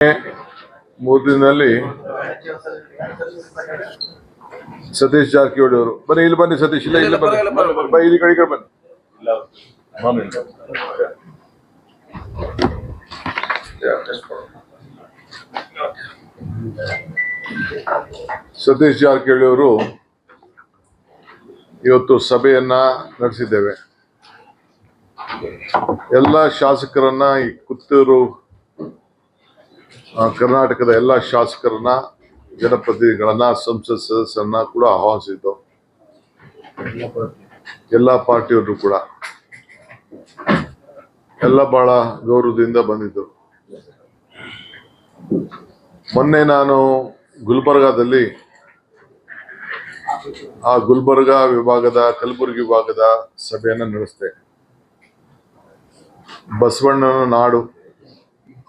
3 ದಿನದಲ್ಲಿ ಸತೀಶ್ ಜಾರಕಿಹೊಳಿ ಅವರು ಬನ್ನಿ, ಇಲ್ಲಿ ಬನ್ನಿ ಸತೀಶ್, ಇಲ್ಲ ಇಲ್ಲಿ ಬನ್ನಿ, ಇಲ್ಲಿ ಕಡೆ ಬನ್ನಿ. ಸತೀಶ್ ಜಾರಕಿಹೊಳಿ ಅವರು ಇವತ್ತು ಸಭೆಯನ್ನ ನಡೆಸಿದ್ದೇವೆ. ಎಲ್ಲ ಶಾಸಕರನ್ನ, ಈ ಪುತ್ತೂರು ಕರ್ನಾಟಕದ ಎಲ್ಲ ಶಾಸಕರನ್ನ, ಜನಪ್ರತಿನಿಧಿಗಳನ್ನ, ಸಂಸತ್ ಸದಸ್ಯರನ್ನ ಕೂಡ ಆಹ್ವಾನಿಸಿದ್ದು. ಎಲ್ಲ ಪಾರ್ಟಿಯವರು ಕೂಡ ಎಲ್ಲ ಬಹಳ ಗೌರವದಿಂದ ಬಂದಿದ್ದರು. ಮೊನ್ನೆ ನಾನು ಗುಲ್ಬರ್ಗಾದಲ್ಲಿ ಆ ಗುಲ್ಬರ್ಗಾ ವಿಭಾಗದ, ಕಲಬುರಗಿ ವಿಭಾಗದ ಸಭೆಯನ್ನು ನಡೆಸಿದೆ. ಬಸವಣ್ಣನ ನಾಡು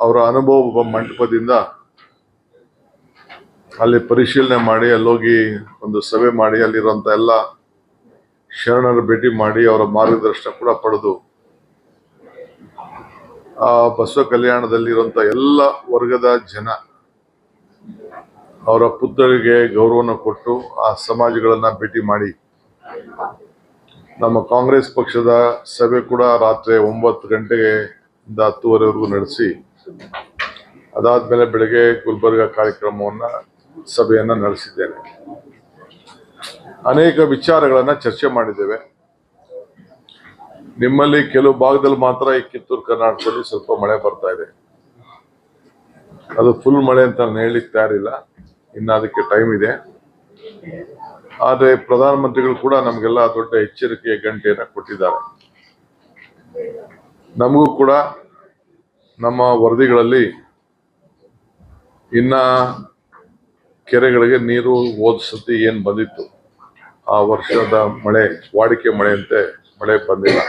ಅವರ ಅನುಭವ ಮಂಟಪದಿಂದ ಅಲ್ಲಿ ಪರಿಶೀಲನೆ ಮಾಡಿ, ಅಲ್ಲೋಗಿ ಒಂದು ಸಭೆ ಮಾಡಿ, ಅಲ್ಲಿರುವಂತ ಎಲ್ಲ ಶರಣರ ಭೇಟಿ ಮಾಡಿ ಅವರ ಮಾರ್ಗದರ್ಶನ ಕೂಡ ಪಡೆದು ಆ ಬಸವ ಕಲ್ಯಾಣದಲ್ಲಿರುವಂತ ಎಲ್ಲ ವರ್ಗದ ಜನ ಅವರ ಪುತ್ರರಿಗೆ ಗೌರವನ ಕೊಟ್ಟು ಆ ಸಮಾಜಗಳನ್ನ ಭೇಟಿ ಮಾಡಿ, ನಮ್ಮ ಕಾಂಗ್ರೆಸ್ ಪಕ್ಷದ ಸಭೆ ಕೂಡ ರಾತ್ರಿ 9 ಗಂಟೆಗೆ 10:30ವರೆಗೂ ನಡೆಸಿ, ಅದಾದ್ಮೇಲೆ ಬೆಳಗ್ಗೆ ಗುಲ್ಬರ್ಗಾ ಕಾರ್ಯಕ್ರಮವನ್ನ ಸಭೆಯನ್ನ ನಡೆಸಿದ್ದೇನೆ. ಅನೇಕ ವಿಚಾರಗಳನ್ನ ಚರ್ಚೆ ಮಾಡಿದ್ದೇವೆ. ನಿಮ್ಮಲ್ಲಿ ಕೆಲವು ಭಾಗದಲ್ಲಿ ಮಾತ್ರ ಈ ಕಿತ್ತೂರು ಕರ್ನಾಟಕದಲ್ಲಿ ಸ್ವಲ್ಪ ಮಳೆ ಬರ್ತಾ ಇದೆ. ಅದು ಫುಲ್ ಮಳೆ ಅಂತ ನಾನು ಹೇಳಲಿಕ್ಕೆ ತಯಾರಿಲ್ಲ, ಇನ್ನು ಅದಕ್ಕೆ ಟೈಮ್ ಇದೆ. ಆದರೆ ಪ್ರಧಾನಮಂತ್ರಿಗಳು ಕೂಡ ನಮಗೆಲ್ಲ ದೊಡ್ಡ ಎಚ್ಚರಿಕೆಯ ಗಂಟೆಯನ್ನು ಕೊಟ್ಟಿದ್ದಾರೆ. ನಮಗೂ ಕೂಡ ನಮ್ಮ ವರದಿಗಳಲ್ಲಿ ಇನ್ನ ಕೆರೆಗಳಿಗೆ ನೀರು ಹೋದ ಸತಿ ಏನು ಬಂದಿತ್ತು, ಆ ವರ್ಷದ ಮಳೆ ವಾಡಿಕೆ ಮಳೆಯಂತೆ ಮಳೆ ಬಂದಿಲ್ಲ.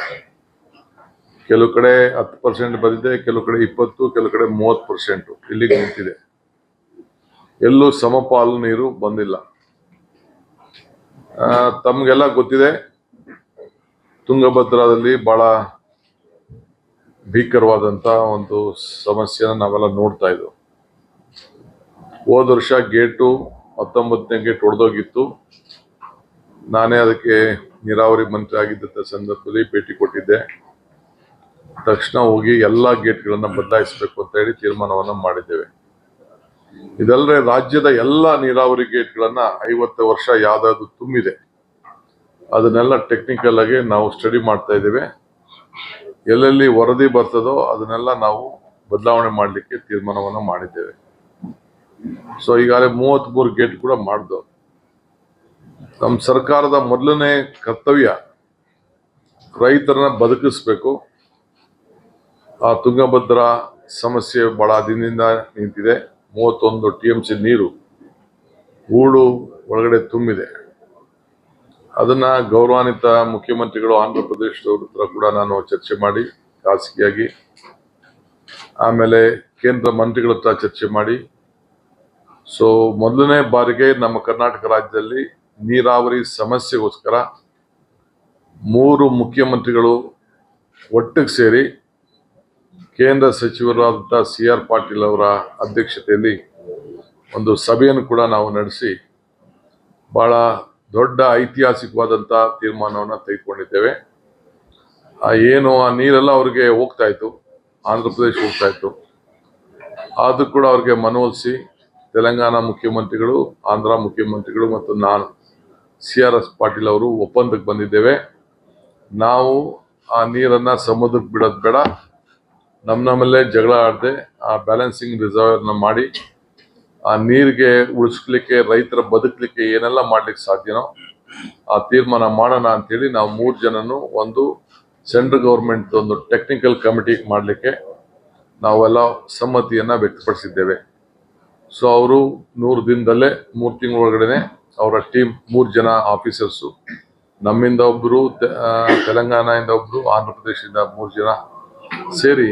ಕೆಲವು ಕಡೆ 10% ಬಂದಿದೆ, ಕೆಲವು ಕಡೆ 20%, ಕೆಲವು ಕಡೆ 30% ಇಲ್ಲಿಗೆ ನಿಂತಿದೆ. ಎಲ್ಲೂ ಸಮಪಾಲು ನೀರು ಬಂದಿಲ್ಲ. ತಮಗೆಲ್ಲ ಗೊತ್ತಿದೆ, ತುಂಗಭದ್ರಾದಲ್ಲಿ ಬಹಳ ಭೀಕರವಾದಂತ ಒಂದು ಸಮಸ್ಯೆನ ನಾವೆಲ್ಲ ನೋಡ್ತಾ ಇದ್ದೆವು. ಹೋದ ವರ್ಷ ಗೇಟು 19ನೇ ಗೇಟ್ ಒಡೆದೋಗಿತ್ತು. ನಾನೇ ಅದಕ್ಕೆ ನೀರಾವರಿ ಮಂತ್ರಿ ಆಗಿದ್ದ ಸಂದರ್ಭದಲ್ಲಿ ಭೇಟಿ ಕೊಟ್ಟಿದ್ದೆ. ತಕ್ಷಣ ಹೋಗಿ ಎಲ್ಲ ಗೇಟ್ಗಳನ್ನ ಬದಲಾಯಿಸಬೇಕು ಅಂತ ಹೇಳಿ ತೀರ್ಮಾನವನ್ನ ಮಾಡಿದ್ದೇವೆ. ಇದಲ್ಲದೆ ರಾಜ್ಯದ ಎಲ್ಲ ನೀರಾವರಿ ಗೇಟ್ಗಳನ್ನ 50 ವರ್ಷ ಯಾವ್ದಾದ್ರು ತುಂಬಿದೆ ಅದನ್ನೆಲ್ಲ ಟೆಕ್ನಿಕಲ್ ಆಗಿ ನಾವು ಸ್ಟಡಿ ಮಾಡ್ತಾ ಇದ್ದೇವೆ. ಎಲ್ಲೆಲ್ಲಿ ವರದಿ ಬರ್ತದೋ ಅದನ್ನೆಲ್ಲ ನಾವು ಬದಲಾವಣೆ ಮಾಡಲಿಕ್ಕೆ ತೀರ್ಮಾನವನ್ನ ಮಾಡಿದ್ದೇವೆ. ಸೊ ಈಗಾಗಲೇ 33 ಗೇಟ್ ಕೂಡ ಮಾಡಿದವು. ನಮ್ಮ ಸರ್ಕಾರದ ಮೊದಲನೇ ಕರ್ತವ್ಯ ರೈತರನ್ನ ಬದುಕಿಸ್ಬೇಕು. ಆ ತುಂಗಭದ್ರಾ ಸಮಸ್ಯೆ ಬಹಳ ದಿನದಿಂದ ನಿಂತಿದೆ. 31 TMC ನೀರು ಊಡು ಒಳಗಡೆ ತುಂಬಿದೆ. ಅದನ್ನ ಗೌರವಾನ್ವಿತ ಮುಖ್ಯಮಂತ್ರಿಗಳು ಆಂಧ್ರ ಪ್ರದೇಶದವ್ರ ಹತ್ರ ಕೂಡ ನಾನು ಚರ್ಚೆ ಮಾಡಿ ಖಾಸಗಿಯಾಗಿ, ಆಮೇಲೆ ಕೇಂದ್ರ ಮಂತ್ರಿಗಳ ಹತ್ರ ಚರ್ಚೆ ಮಾಡಿ, ಸೊ ಮೊದಲನೇ ಬಾರಿಗೆ ನಮ್ಮ ಕರ್ನಾಟಕ ರಾಜ್ಯದಲ್ಲಿ ನೀರಾವರಿ ಸಮಸ್ಯೆಗೋಸ್ಕರ 3 ಮುಖ್ಯಮಂತ್ರಿಗಳು ಒಟ್ಟಿಗೆ ಸೇರಿ ಕೇಂದ್ರ ಸಚಿವರಾದಂಥ CR ಪಾಟೀಲ್ ಅವರ ಅಧ್ಯಕ್ಷತೆಯಲ್ಲಿ ಒಂದು ಸಭೆಯನ್ನು ಕೂಡ ನಾವು ನಡೆಸಿ ಬಹಳ ದೊಡ್ಡ ಐತಿಹಾಸಿಕವಾದಂಥ ತೀರ್ಮಾನವನ್ನು ತೆಗೆದುಕೊಂಡಿದ್ದೇವೆ. ಏನು ಆ ನೀರೆಲ್ಲ ಅವ್ರಿಗೆ ಹೋಗ್ತಾ ಇತ್ತು, ಆಂಧ್ರ ಪ್ರದೇಶ ಹೋಗ್ತಾ ಇತ್ತು. ಆದ್ರೂ ಕೂಡ ಅವ್ರಿಗೆ ಮನವೊಲಿಸಿ ತೆಲಂಗಾಣ ಮುಖ್ಯಮಂತ್ರಿಗಳು, ಆಂಧ್ರ ಮುಖ್ಯಮಂತ್ರಿಗಳು ಮತ್ತು ನಾನು CRS ಪಾಟೀಲ್ ಅವರು ಒಪ್ಪಂದಕ್ಕೆ ಬಂದಿದ್ದೇವೆ. ನಾವು ಆ ನೀರನ್ನ ಸಮುದ್ರಕ್ಕೆ ಬಿಡೋದು ಬೇಡ, ನಮ್ಮಲ್ಲೇ ಜಗಳ ಆಡದೆ ಆ ಬ್ಯಾಲೆನ್ಸಿಂಗ್ ರಿಸರ್ವರ್ನ ಮಾಡಿ ಆ ನೀರಿಗೆ ಉಳಿಸ್ಲಿಕ್ಕೆ, ರೈತರ ಬದುಕಲಿಕ್ಕೆ ಏನೆಲ್ಲ ಮಾಡ್ಲಿಕ್ಕೆ ಸಾಧ್ಯನೋ ಆ ತೀರ್ಮಾನ ಮಾಡೋಣ ಅಂತೇಳಿ ನಾವು 3 ಜನನು ಒಂದು ಸೆಂಟ್ರಲ್ ಗೌರ್ಮೆಂಟ್ ಒಂದು ಟೆಕ್ನಿಕಲ್ ಕಮಿಟಿ ಮಾಡಲಿಕ್ಕೆ ನಾವೆಲ್ಲ ಸಮ್ಮತಿಯನ್ನ ವ್ಯಕ್ತಪಡಿಸಿದ್ದೇವೆ. ಸೊ ಅವರು 100 ದಿನದಲ್ಲೇ 3 ತಿಂಗಳ ಒಳಗಡೆ ಅವರ ಟೀಮ್ 3 ಜನ ಆಫೀಸರ್ಸು, ನಮ್ಮಿಂದ ಒಬ್ರು, ತೆಲಂಗಾಣದಿಂದ ಒಬ್ರು, ಆಂಧ್ರ ಪ್ರದೇಶದಿಂದ 3 ಜನ ಸೇರಿ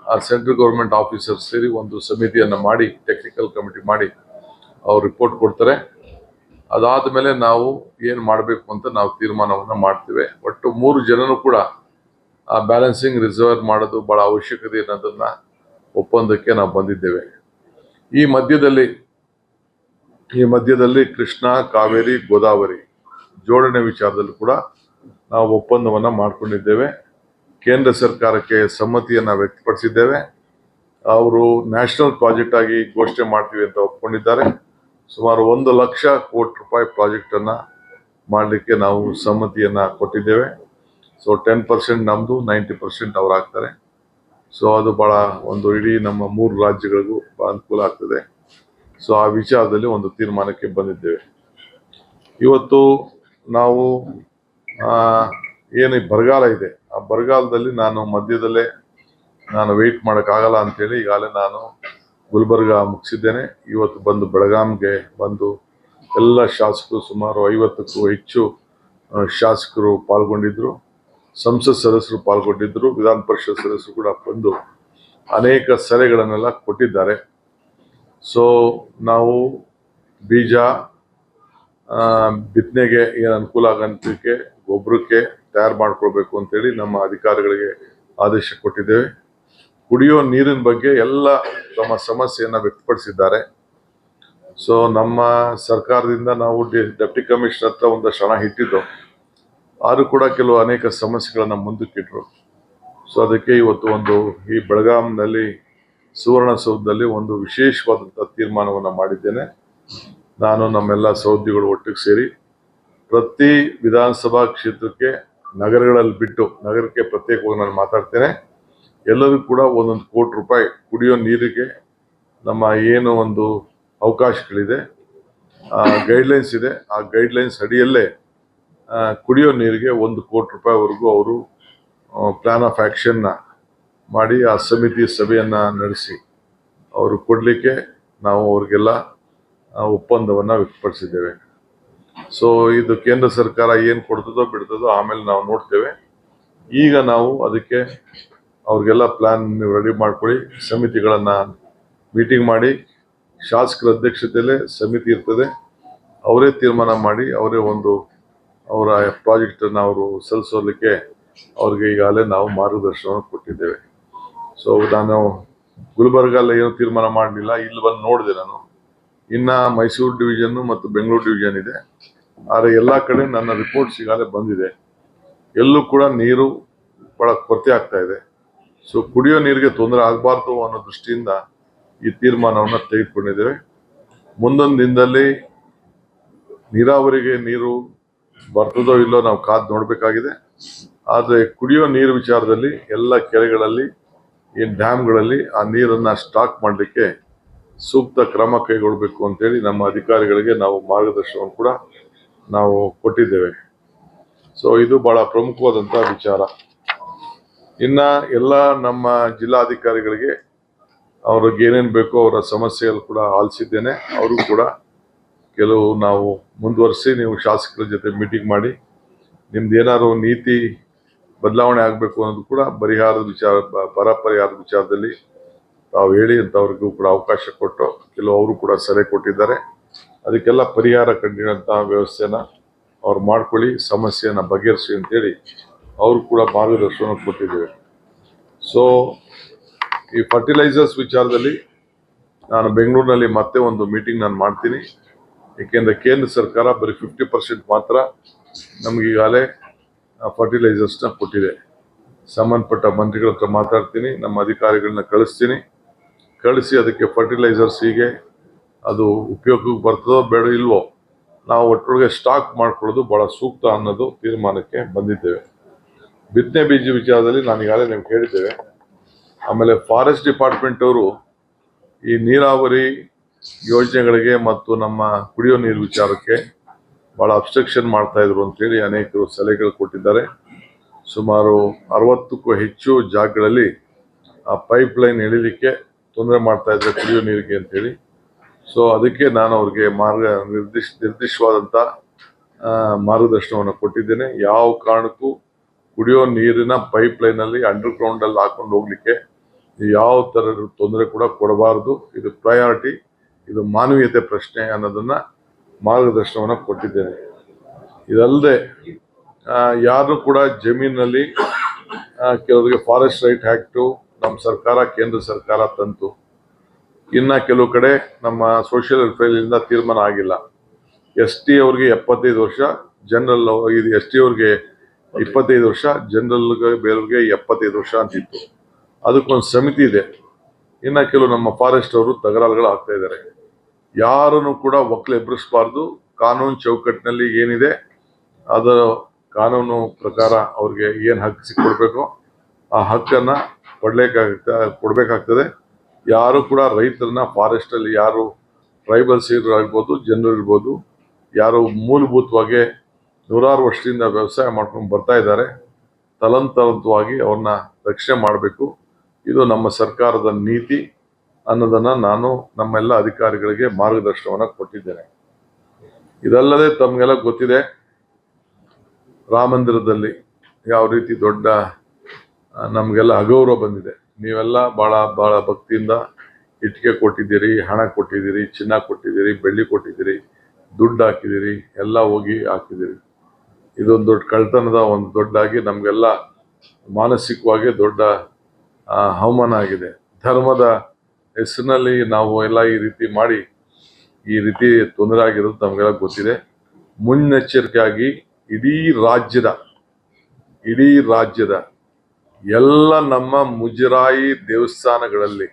ಆ ಸೆಂಟ್ರಲ್ ಗೌರ್ಮೆಂಟ್ ಆಫೀಸರ್ ಸೇರಿ ಒಂದು ಸಮಿತಿಯನ್ನ ಮಾಡಿ, ಟೆಕ್ನಿಕಲ್ ಕಮಿಟಿ ಮಾಡಿ ಅವ್ರು ರಿಪೋರ್ಟ್ ಕೊಡ್ತಾರೆ. ಅದಾದ್ಮೇಲೆ ನಾವು ಏನ್ ಮಾಡಬೇಕು ಅಂತ ನಾವು ತೀರ್ಮಾನವನ್ನ ಮಾಡ್ತೇವೆ. ಒಟ್ಟು 3 ಜನನು ಕೂಡ ಆ ಬ್ಯಾಲೆನ್ಸಿಂಗ್ ರಿಸರ್ವ್ ಮಾಡೋದು ಬಹಳ ಅವಶ್ಯಕತೆ ಅನ್ನೋದನ್ನ ಒಪ್ಪಂದಕ್ಕೆ ನಾವು ಬಂದಿದ್ದೇವೆ. ಈ ಮಧ್ಯದಲ್ಲಿ ಕೃಷ್ಣ, ಕಾವೇರಿ, ಗೋದಾವರಿ ಜೋಡಣೆ ವಿಚಾರದಲ್ಲಿ ಕೂಡ ನಾವು ಒಪ್ಪಂದವನ್ನ ಮಾಡಿಕೊಂಡಿದ್ದೇವೆ. ಕೇಂದ್ರ ಸರ್ಕಾರಕ್ಕೆ ಸಮ್ಮತಿಯನ್ನ ವ್ಯಕ್ತಪಡಿಸಿದ್ದೇವೆ. ಅವರು ನ್ಯಾಷನಲ್ ಪ್ರಾಜೆಕ್ಟ್ ಆಗಿ ಘೋಷಣೆ ಮಾಡ್ತೀವಿ ಅಂತ ಒಪ್ಕೊಂಡಿದ್ದಾರೆ. ಸುಮಾರು 1,00,000 ಕೋಟಿ ರೂಪಾಯಿ ಪ್ರಾಜೆಕ್ಟ್ ಅನ್ನ ಮಾಡಲಿಕ್ಕೆ ನಾವು ಸಮ್ಮತಿಯನ್ನ ಕೊಟ್ಟಿದ್ದೇವೆ. ಸೊ 10% ನಮ್ದು, 90% ಅವ್ರು ಹಾಕ್ತಾರೆ. ಸೊ ಅದು ಬಹಳ ಒಂದು ಇಡೀ ನಮ್ಮ 3 ರಾಜ್ಯಗಳಿಗೂ ಅನುಕೂಲ ಆಗ್ತದೆ. ಸೊ ಆ ವಿಚಾರದಲ್ಲಿ ಒಂದು ತೀರ್ಮಾನಕ್ಕೆ ಬಂದಿದ್ದೇವೆ. ಇವತ್ತು ನಾವು ಏನು ಬರಗಾಲ ಇದೆ, ಆ ಬರಗಾಲದಲ್ಲಿ ನಾನು ಮಧ್ಯದಲ್ಲೇ ವೆಯ್ಟ್ ಮಾಡೋಕ್ಕಾಗಲ್ಲ ಅಂತೇಳಿ ಈಗಾಗಲೇ ನಾನು ಗುಲ್ಬರ್ಗ ಮುಗಿಸಿದ್ದೇನೆ. ಇವತ್ತು ಬಂದು ಬೆಳಗಾಂಗೆ ಬಂದು ಎಲ್ಲ ಶಾಸಕರು, ಸುಮಾರು 50ಕ್ಕೂ ಹೆಚ್ಚು ಶಾಸಕರು ಪಾಲ್ಗೊಂಡಿದ್ರು, ಸಂಸತ್ ಸದಸ್ಯರು ಪಾಲ್ಗೊಂಡಿದ್ರು, ವಿಧಾನ ಪರಿಷತ್ ಸದಸ್ಯರು ಕೂಡ ಬಂದು ಅನೇಕ ಸಲಹೆಗಳನ್ನೆಲ್ಲ ಕೊಟ್ಟಿದ್ದಾರೆ. ಸೊ ನಾವು ಬೀಜ ಬಿತ್ತನೆಗೆ ಏನು ಅನುಕೂಲ ಆಗಂತಕ್ಕೆ ಗೊಬ್ಬರಕ್ಕೆ ತಯಾರು ಮಾಡ್ಕೊಳ್ಬೇಕು ಅಂತೇಳಿ ನಮ್ಮ ಅಧಿಕಾರಿಗಳಿಗೆ ಆದೇಶ ಕೊಟ್ಟಿದ್ದೇವೆ. ಕುಡಿಯೋ ನೀರಿನ ಬಗ್ಗೆ ಎಲ್ಲ ತಮ್ಮ ಸಮಸ್ಯೆಯನ್ನು ವ್ಯಕ್ತಪಡಿಸಿದ್ದಾರೆ. ಸೊ ನಮ್ಮ ಸರ್ಕಾರದಿಂದ ನಾವು ಡೆಪ್ಟಿ ಕಮಿಷನರ್ ಹತ್ರ ಒಂದಷ್ಟು ಹಣ ಇಟ್ಟಿದ್ದು, ಆದರೂ ಕೂಡ ಕೆಲವು ಅನೇಕ ಸಮಸ್ಯೆಗಳನ್ನು ಮುಂದಕ್ಕಿಟ್ರು. ಸೊ ಅದಕ್ಕೆ ಇವತ್ತು ಈ ಬೆಳಗಾಂನಲ್ಲಿ ಸುವರ್ಣಸೌಧದಲ್ಲಿ ಒಂದು ವಿಶೇಷವಾದಂಥ ತೀರ್ಮಾನವನ್ನು ಮಾಡಿದ್ದೇನೆ. ನಾನು ನಮ್ಮೆಲ್ಲ ಸಹೋದ್ಯೋಗಿಗಳು ಒಟ್ಟಿಗೆ ಸೇರಿ ಪ್ರತಿ ವಿಧಾನಸಭಾ ಕ್ಷೇತ್ರಕ್ಕೆ ನಗರಗಳಲ್ಲಿ ಬಿಟ್ಟು, ನಗರಕ್ಕೆ ಪ್ರತ್ಯೇಕವಾಗಿ ನಾನು ಮಾತಾಡ್ತೇನೆ, ಎಲ್ಲರಿಗೂ ಕೂಡ 1 ಕೋಟಿ ರೂಪಾಯಿ ಕುಡಿಯೋ ನೀರಿಗೆ ನಮ್ಮ ಏನು ಒಂದು ಅವಕಾಶಗಳಿದೆ, ಗೈಡ್ಲೈನ್ಸ್ ಇದೆ, ಆ ಗೈಡ್ಲೈನ್ಸ್ ಅಡಿಯಲ್ಲೇ ಕುಡಿಯೋ ನೀರಿಗೆ 1 ಕೋಟಿ ರೂಪಾಯಿವರೆಗೂ ಅವರು ಪ್ಲಾನ್ ಆಫ್ ಆ್ಯಕ್ಷನ್ನ ಮಾಡಿ ಆ ಸಮಿತಿ ಸಭೆಯನ್ನು ನಡೆಸಿ ಅವರು ಕೊಡಲಿಕ್ಕೆ ನಾವು ಅವ್ರಿಗೆಲ್ಲ ಒಪ್ಪಂದವನ್ನು ವ್ಯಕ್ತಪಡಿಸಿದ್ದೇವೆ. ಸೊ ಇದು ಕೇಂದ್ರ ಸರ್ಕಾರ ಏನು ಕೊಡ್ತದೋ ಬಿಡ್ತದೋ ಆಮೇಲೆ ನಾವು ನೋಡ್ತೇವೆ. ಈಗ ನಾವು ಅದಕ್ಕೆ ಅವ್ರಿಗೆಲ್ಲ ಪ್ಲಾನ್ ರೆಡಿ ಮಾಡ್ಕೊಳ್ಳಿ, ಸಮಿತಿಗಳನ್ನು ಮೀಟಿಂಗ್ ಮಾಡಿ, ಶಾಸಕರ ಅಧ್ಯಕ್ಷತೆಯಲ್ಲೇ ಸಮಿತಿ ಇರ್ತದೆ, ಅವರೇ ತೀರ್ಮಾನ ಮಾಡಿ ಅವರೇ ಅವರ ಪ್ರಾಜೆಕ್ಟನ್ನು ಅವರು ಸಲ್ಲಿಸೋದಕ್ಕೆ ಅವ್ರಿಗೆ ಈಗಾಗಲೇ ನಾವು ಮಾರ್ಗದರ್ಶನವನ್ನು ಕೊಟ್ಟಿದ್ದೇವೆ. ಸೊ ನಾನು ಗುಲ್ಬರ್ಗಲ್ಲಿ ಏನು ತೀರ್ಮಾನ ಮಾಡಲಿಲ್ಲ, ಇಲ್ಲಿ ಬಂದು ನೋಡಿದೆ ನಾನು. ಇನ್ನು ಮೈಸೂರು ಡಿವಿಷನ್ನು ಮತ್ತು ಬೆಂಗಳೂರು ಡಿವಿಷನ್ ಇದೆ, ಆದರೆ ಎಲ್ಲ ಕಡೆ ನನ್ನ ರಿಪೋರ್ಟ್ಸ್ ಈಗಾಗಲೇ ಬಂದಿದೆ. ಎಲ್ಲೂ ಕೂಡ ನೀರು ಬಹಳ ಕೊರತೆ ಆಗ್ತಾ ಇದೆ. ಸೊ ಕುಡಿಯೋ ನೀರಿಗೆ ತೊಂದರೆ ಆಗಬಾರ್ದು ಅನ್ನೋ ದೃಷ್ಟಿಯಿಂದ ಈ ತೀರ್ಮಾನವನ್ನು ತೆಗೆದುಕೊಂಡಿದ್ದೇವೆ. ಮುಂದೊಂದು ದಿನದಲ್ಲಿ ನೀರಾವರಿಗೆ ನೀರು ಬರ್ತದೋ ಇಲ್ಲೋ ನಾವು ಕಾದು ನೋಡಬೇಕಾಗಿದೆ. ಆದರೆ ಕುಡಿಯೋ ನೀರು ವಿಚಾರದಲ್ಲಿ ಎಲ್ಲ ಕೆರೆಗಳಲ್ಲಿ, ಈ ಡ್ಯಾಮ್ಗಳಲ್ಲಿ ಆ ನೀರನ್ನು ಸ್ಟಾಕ್ ಮಾಡಲಿಕ್ಕೆ ಸೂಕ್ತ ಕ್ರಮ ಕೈಗೊಳ್ಳಬೇಕು ಅಂತೇಳಿ ನಮ್ಮ ಅಧಿಕಾರಿಗಳಿಗೆ ನಾವು ಮಾರ್ಗದರ್ಶನವನ್ನು ಕೂಡ ನಾವು ಕೊಟ್ಟಿದ್ದೇವೆ. ಸೊ ಇದು ಬಹಳ ಪ್ರಮುಖವಾದಂಥ ವಿಚಾರ. ಇನ್ನು ಎಲ್ಲ ನಮ್ಮ ಜಿಲ್ಲಾಧಿಕಾರಿಗಳಿಗೆ ಅವ್ರಿಗೆ ಏನೇನು ಬೇಕೋ ಅವರ ಸಮಸ್ಯೆಗಳು ಕೂಡ ಆಲಿಸಿದ್ದೇನೆ. ಅವರು ಕೂಡ ಕೆಲವು ನಾವು ಮುಂದುವರಿಸಿ, ನೀವು ಶಾಸಕರ ಜೊತೆ ಮೀಟಿಂಗ್ ಮಾಡಿ ನಿಮ್ದು ಏನಾದ್ರು ನೀತಿ ಬದಲಾವಣೆ ಆಗಬೇಕು ಅನ್ನೋದು ಕೂಡ ಬರ ಪರಿಹಾರದ ವಿಚಾರದಲ್ಲಿ ತಾವು ಹೇಳಿ ಅಂತ ಅವ್ರಿಗೂ ಕೂಡ ಅವಕಾಶ ಕೊಟ್ಟು ಅವರು ಕೂಡ ಸಲಹೆ ಕೊಟ್ಟಿದ್ದಾರೆ. ಅದಕ್ಕೆಲ್ಲ ಪರಿಹಾರ ಕಂಡಿರುವಂಥ ವ್ಯವಸ್ಥೆನ ಅವ್ರು ಮಾಡ್ಕೊಳ್ಳಿ, ಸಮಸ್ಯೆಯನ್ನು ಬಗೆಹರಿಸಿ ಅಂತೇಳಿ ಅವರು ಕೂಡ ಮಾರ್ಗದರ್ಶನ ಕೊಟ್ಟಿದ್ದೇವೆ. ಸೊ ಈ ಫರ್ಟಿಲೈಸರ್ಸ್ ವಿಚಾರದಲ್ಲಿ ನಾನು ಬೆಂಗಳೂರಿನಲ್ಲಿ ಮತ್ತೆ ಒಂದು ಮೀಟಿಂಗ್ ನಾನು ಮಾಡ್ತೀನಿ. ಏಕೆಂದರೆ ಕೇಂದ್ರ ಸರ್ಕಾರ ಬರೀ 50% ಮಾತ್ರ ನಮಗೀಗಾಗಲೇ ಫರ್ಟಿಲೈಸರ್ಸ್ನ ಕೊಟ್ಟಿದೆ. ಸಂಬಂಧಪಟ್ಟ ಮಂತ್ರಿಗಳ ಹತ್ರ ಮಾತಾಡ್ತೀನಿ, ನಮ್ಮ ಅಧಿಕಾರಿಗಳನ್ನ ಕಳಿಸಿ ಅದಕ್ಕೆ ಫರ್ಟಿಲೈಸರ್ಸ್ ಹೀಗೆ ಅದು ಉಪಯೋಗಕ್ಕೆ ಬರ್ತದೋ ಬೇಡ ಇಲ್ವೋ ನಾವು ಒಟ್ಟೊಳಗೆ ಸ್ಟಾಕ್ ಮಾಡ್ಕೊಳ್ಳೋದು ಬಹಳ ಸೂಕ್ತ ಅನ್ನೋದು ತೀರ್ಮಾನಕ್ಕೆ ಬಂದಿದ್ದೇವೆ. ಬಿತ್ತನೆ ಬೀಜ ವಿಚಾರದಲ್ಲಿ ನಾನು ಈಗಾಗಲೇ ನಿಮ್ಗೆ ಹೇಳಿದ್ದೇವೆ. ಆಮೇಲೆ ಫಾರೆಸ್ಟ್ ಡಿಪಾರ್ಟ್ಮೆಂಟ್ ಅವರು ಈ ನೀರಾವರಿ ಯೋಜನೆಗಳಿಗೆ ಮತ್ತು ನಮ್ಮ ಕುಡಿಯೋ ನೀರು ವಿಚಾರಕ್ಕೆ ಭಾಳ ಅಬ್ಸ್ಟ್ರಕ್ಷನ್ ಮಾಡ್ತಾ ಇದ್ರು ಅಂತೇಳಿ ಅನೇಕರು ಸಲಹೆಗಳು ಕೊಟ್ಟಿದ್ದಾರೆ. ಸುಮಾರು 60ಕ್ಕೂ ಹೆಚ್ಚು ಜಾಗಗಳಲ್ಲಿ ಆ ಪೈಪ್ ಲೈನ್ ಎಳಿಲಿಕ್ಕೆ ತೊಂದರೆ ಮಾಡ್ತಾ ಇದ್ದಾರೆ ಕುಡಿಯೋ ನೀರಿಗೆ ಅಂತೇಳಿ. ಸೊ ಅದಕ್ಕೆ ನಾನು ಅವ್ರಿಗೆ ನಿರ್ದಿಷ್ಟವಾದಂಥ ಮಾರ್ಗದರ್ಶನವನ್ನು ಕೊಟ್ಟಿದ್ದೇನೆ. ಯಾವ ಕಾರಣಕ್ಕೂ ಕುಡಿಯೋ ನೀರಿನ ಪೈಪ್ ಲೈನಲ್ಲಿ ಅಂಡರ್ಗ್ರೌಂಡಲ್ಲಿ ಹಾಕೊಂಡು ಹೋಗ್ಲಿಕ್ಕೆ ಯಾವ ಥರದ ತೊಂದರೆ ಕೂಡ ಕೊಡಬಾರ್ದು. ಇದು ಪ್ರಯಾರಿಟಿ, ಇದು ಮಾನವೀಯತೆ ಪ್ರಶ್ನೆ ಅನ್ನೋದನ್ನು ಮಾರ್ಗದರ್ಶನವನ್ನು ಕೊಟ್ಟಿದ್ದೇನೆ. ಇದಲ್ಲದೆ ಯಾರು ಕೂಡ ಜಮೀನಿನಲ್ಲಿ ಕೆಲವರಿಗೆ ಫಾರೆಸ್ಟ್ ರೈಟ್ ಆ್ಯಕ್ಟು ನಮ್ಮ ಸರ್ಕಾರ, ಕೇಂದ್ರ ಸರ್ಕಾರ ತಂತು. ಇನ್ನ ಕೆಲವು ಕಡೆ ನಮ್ಮ ಸೋಷಿಯಲ್ ವೆಲ್ಫೇರ್ ತೀರ್ಮಾನ ಆಗಿಲ್ಲ. ST ಅವ್ರಿಗೆ 75 ವರ್ಷ, ಜನರಲ್ ಇದು ST ಅವ್ರಿಗೆ 25 ವರ್ಷ, ಜನರಲ್ ಬೇರೆಯವ್ರಿಗೆ 75 ವರ್ಷ ಅಂತಿತ್ತು. ಅದಕ್ಕೊಂದು ಸಮಿತಿ ಇದೆ. ಇನ್ನ ಕೆಲವು ನಮ್ಮ ಫಾರೆಸ್ಟ್ ಅವರು ತಕರಾರುಗಳು ಆಗ್ತಾ ಇದ್ದಾರೆ. ಯಾರನ್ನು ಕೂಡ ಒಕ್ಕಲು ಎಬ್ಬರಿಸಬಾರ್ದು. ಕಾನೂನು ಚೌಕಟ್ಟಿನಲ್ಲಿ ಏನಿದೆ ಅದರ ಕಾನೂನು ಪ್ರಕಾರ ಅವ್ರಿಗೆ ಏನು ಹಕ್ಕು ಸಿಕ್ಕೊಡ್ಬೇಕು ಆ ಹಕ್ಕನ್ನ ಕೊಡ್ಬೇಕಾಗ್ತದೆ. ಯಾರು ಕೂಡ ರೈತರನ್ನ ಫಾರೆಸ್ಟ್ ಅಲ್ಲಿ ಯಾರು ಟ್ರೈಬಲ್ಸ್ ಇರ್ಬೋದು, ಜನರು ಇರ್ಬೋದು, ಯಾರು ಮೂಲಭೂತವಾಗಿ ನೂರಾರು ವರ್ಷದಿಂದ ವ್ಯವಸಾಯ ಮಾಡ್ಕೊಂಡು ಬರ್ತಾ ಇದ್ದಾರೆ, ತಲಂತರವಾಗಿ ಅವ್ರನ್ನ ರಕ್ಷಣೆ ಮಾಡಬೇಕು. ಇದು ನಮ್ಮ ಸರ್ಕಾರದ ನೀತಿ ಅನ್ನೋದನ್ನ ನಾನು ನಮ್ಮೆಲ್ಲ ಅಧಿಕಾರಿಗಳಿಗೆ ಮಾರ್ಗದರ್ಶನವನ್ನ ಕೊಟ್ಟಿದ್ದೇನೆ. ಇದಲ್ಲದೆ ತಮಗೆಲ್ಲ ಗೊತ್ತಿದೆ, ರಾಮ ಮಂದಿರದಲ್ಲಿ ಯಾವ ರೀತಿ ದೊಡ್ಡ ನಮಗೆಲ್ಲ ಅಗೌರವ ಬಂದಿದೆ. ನೀವೆಲ್ಲ ಬಹಳ ಭಕ್ತಿಯಿಂದ ಇಟ್ಟಿಗೆ ಕೊಟ್ಟಿದ್ದೀರಿ, ಹಣ ಕೊಟ್ಟಿದ್ದೀರಿ, ಚಿನ್ನ ಕೊಟ್ಟಿದ್ದೀರಿ, ಬೆಳ್ಳಿ ಕೊಟ್ಟಿದ್ದೀರಿ, ದುಡ್ಡು ಹಾಕಿದ್ದೀರಿ, ಎಲ್ಲ ಹೋಗಿ ಹಾಕಿದ್ದೀರಿ. ಇದೊಂದು ದೊಡ್ಡ ಕಳ್ತನದ ಒಂದು ದೊಡ್ಡಾಗಿ ನಮಗೆಲ್ಲ ಮಾನಸಿಕವಾಗಿ ದೊಡ್ಡ ಅವಮಾನ ಆಗಿದೆ. ಧರ್ಮದ ಹೆಸರಿನಲ್ಲಿ ನಾವು ಎಲ್ಲ ಈ ರೀತಿ ಮಾಡಿ ಈ ರೀತಿ ತೊಂದರೆ ಆಗಿರೋದು ನಮಗೆಲ್ಲ ಗೊತ್ತಿದೆ. ಮುನ್ನೆಚ್ಚರಿಕೆಯಾಗಿ ಇಡೀ ರಾಜ್ಯದ ಎಲ್ಲ ನಮ್ಮ ಮುಜರಾಯಿ ದೇವಸ್ಥಾನಗಳಲ್ಲಿ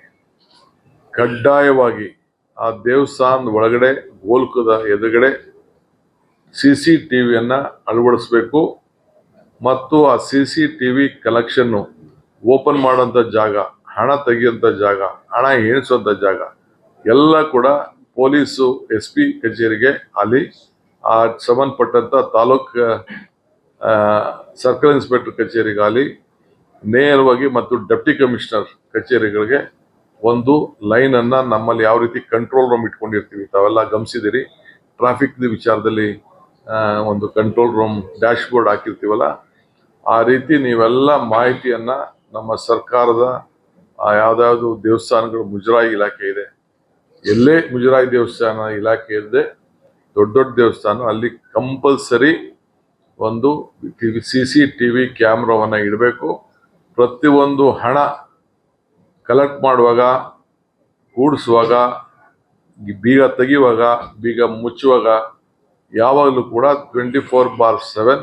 ಕಡ್ಡಾಯವಾಗಿ ಆ ದೇವಸ್ಥಾನದ ಒಳಗಡೆ ಗೋಲ್ಕದ ಎದುರುಗಡೆ CCTVಯನ್ನ ಅಳವಡಿಸ್ಬೇಕು. ಮತ್ತು ಆ CCTV ಕಲೆಕ್ಷನ್ನು ಓಪನ್ ಮಾಡೋಂಥ ಜಾಗ, ಹಣ ತೆಗೆಯುವಂಥ ಜಾಗ, ಹಣ ಎಣಿಸುವಂಥ ಜಾಗ ಎಲ್ಲ ಕೂಡ ಪೊಲೀಸು SP ಕಚೇರಿಗೆ ಅಲ್ಲಿ ಆ ಸಂಬಂಧಪಟ್ಟಂತ ತಾಲೂಕ್ ಸರ್ಕಲ್ ಇನ್ಸ್ಪೆಕ್ಟರ್ ಕಚೇರಿಗಾಗಲಿ ನೇರವಾಗಿ ಮತ್ತು ಡೆಪ್ಟಿ ಕಮಿಷನರ್ ಕಚೇರಿಗಳಿಗೆ ಒಂದು ಲೈನ್ ಅನ್ನ ನಮ್ಮಲ್ಲಿ ಯಾವ ರೀತಿ ಕಂಟ್ರೋಲ್ ರೂಮ್ ಇಟ್ಕೊಂಡಿರ್ತೀವಿ ತಾವೆಲ್ಲ ಗಮನಿಸಿದಿರಿ. ಟ್ರಾಫಿಕ್ ವಿಚಾರದಲ್ಲಿ ಒಂದು ಕಂಟ್ರೋಲ್ ರೂಮ್ ಡ್ಯಾಶ್ ಬೋರ್ಡ್ ಹಾಕಿರ್ತೀವಲ್ಲ, ಆ ರೀತಿ ನೀವೆಲ್ಲ ಮಾಹಿತಿಯನ್ನ ನಮ್ಮ ಸರ್ಕಾರದ ಯಾವ್ದಾವ್ದು ದೇವಸ್ಥಾನಗಳು ಮುಜರಾಯಿ ಇಲಾಖೆ ಇದೆ, ಎಲ್ಲೇ ಮುಜರಾಯಿ ದೇವಸ್ಥಾನ ಇಲಾಖೆ ಇದೆ, ದೊಡ್ಡ ದೇವಸ್ಥಾನ ಅಲ್ಲಿ ಕಂಪಲ್ಸರಿ ಒಂದು CCTV ಕ್ಯಾಮ್ರಾವನ್ನ ಇಡಬೇಕು. ಪ್ರತಿಯೊಂದು ಹಣ ಕಲೆಕ್ಟ್ ಮಾಡುವಾಗ, ಕೂಡಿಸುವಾಗ, ಬೀಗ ತೆಗೆಯುವಾಗ, ಬೀಗ ಮುಚ್ಚುವಾಗ ಯಾವಾಗಲೂ ಕೂಡ 24/7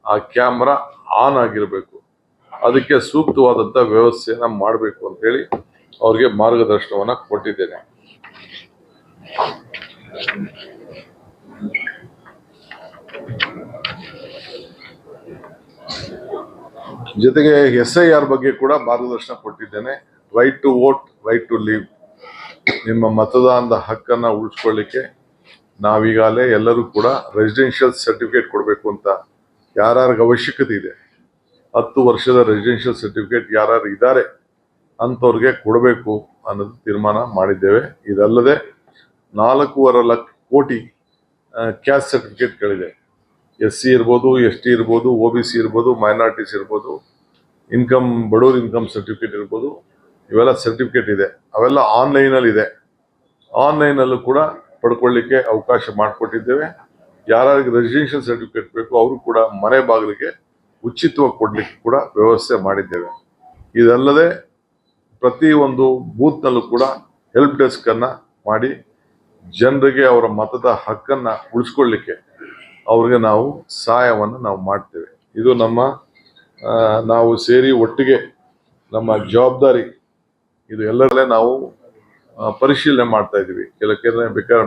ಆ ಕ್ಯಾಮ್ರಾ ಆನ್ ಆಗಿರಬೇಕು. ಅದಕ್ಕೆ ಸೂಕ್ತವಾದಂಥ ವ್ಯವಸ್ಥೆಯನ್ನ ಮಾಡಬೇಕು ಅಂತ ಹೇಳಿ ಅವ್ರಿಗೆ ಮಾರ್ಗದರ್ಶನವನ್ನ ಕೊಟ್ಟಿದ್ದೇನೆ. ಜೊತೆಗೆ SIR ಬಗ್ಗೆ ಕೂಡ ಮಾರ್ಗದರ್ಶನ ಕೊಟ್ಟಿದ್ದೇನೆ. Right to vote, right to live. ನಿಮ್ಮ ಮತದಾನದ ಹಕ್ಕನ್ನ ಉಳಿಸ್ಕೊಳ್ಳಿಕ್ಕೆ ನಾವೀಗಾಗಲೇ ಎಲ್ಲರೂ ಕೂಡ ರೆಸಿಡೆನ್ಷಿಯಲ್ ಸರ್ಟಿಫಿಕೇಟ್ ಕೊಡಬೇಕು ಅಂತ ಯಾರ್ಯಾರಿಗೆ ಅವಶ್ಯಕತೆ ಇದೆ, 10 ವರ್ಷದ ರೆಸಿಡೆನ್ಷಿಯಲ್ ಸರ್ಟಿಫಿಕೇಟ್ ಯಾರ್ಯಾರು ಇದ್ದಾರೆ ಅಂಥವ್ರಿಗೆ ಕೊಡಬೇಕು ಅನ್ನೋದು ತೀರ್ಮಾನ ಮಾಡಿದ್ದೇವೆ. ಇದಲ್ಲದೆ 4.25 ಕೋಟಿ ಕ್ಯಾಸ್ಟ್ ಸರ್ಟಿಫಿಕೇಟ್ಗಳಿದೆ. SC ಇರ್ಬೋದು, ST ಇರ್ಬೋದು, OBC ಇರ್ಬೋದು, ಮೈನಾರಿಟೀಸ್ ಇರ್ಬೋದು, ಬಡವ್ರ ಇನ್ಕಮ್ ಸರ್ಟಿಫಿಕೇಟ್ ಇರ್ಬೋದು, ಇವೆಲ್ಲ ಸರ್ಟಿಫಿಕೇಟ್ ಇದೆ. ಅವೆಲ್ಲ ಆನ್ಲೈನಲ್ಲಿ ಇದೆ. ಆನ್ಲೈನಲ್ಲೂ ಕೂಡ ಪಡ್ಕೊಳ್ಳಿಕ್ಕೆ ಅವಕಾಶ ಮಾಡಿಕೊಟ್ಟಿದ್ದೇವೆ. ಯಾರಿಗೆ ರೆಸಿಡೆನ್ಷಿಯಲ್ ಸರ್ಟಿಫಿಕೇಟ್ ಬೇಕು ಅವರು ಕೂಡ ಮನೆ ಬಾಗಿಲಿಗೆ ಉಚಿತವಾಗಿ ಕೊಡ್ಲಿಕ್ಕೆ ಕೂಡ ವ್ಯವಸ್ಥೆ ಮಾಡಿದ್ದೇವೆ. ಇದಲ್ಲದೆ ಪ್ರತಿ ಒಂದು ಬೂತ್ನಲ್ಲೂ ಕೂಡ ಹೆಲ್ಪ್ ಡೆಸ್ಕ್ ಅನ್ನ ಮಾಡಿ ಜನರಿಗೆ ಅವರ ಮತದ ಹಕ್ಕನ್ನ ಉಳಿಸ್ಕೊಳ್ಳಿಕ್ಕೆ ಅವ್ರಿಗೆ ನಾವು ಸಹಾಯವನ್ನು ನಾವು ಮಾಡ್ತೇವೆ. ಇದು ನಾವು ಸೇರಿ ಒಟ್ಟಿಗೆ ನಮ್ಮ ಜವಾಬ್ದಾರಿ. ಇದು ಎಲ್ಲರಲ್ಲೇ ನಾವು ಪರಿಶೀಲನೆ ಮಾಡ್ತಾ ಇದ್ದೀವಿ.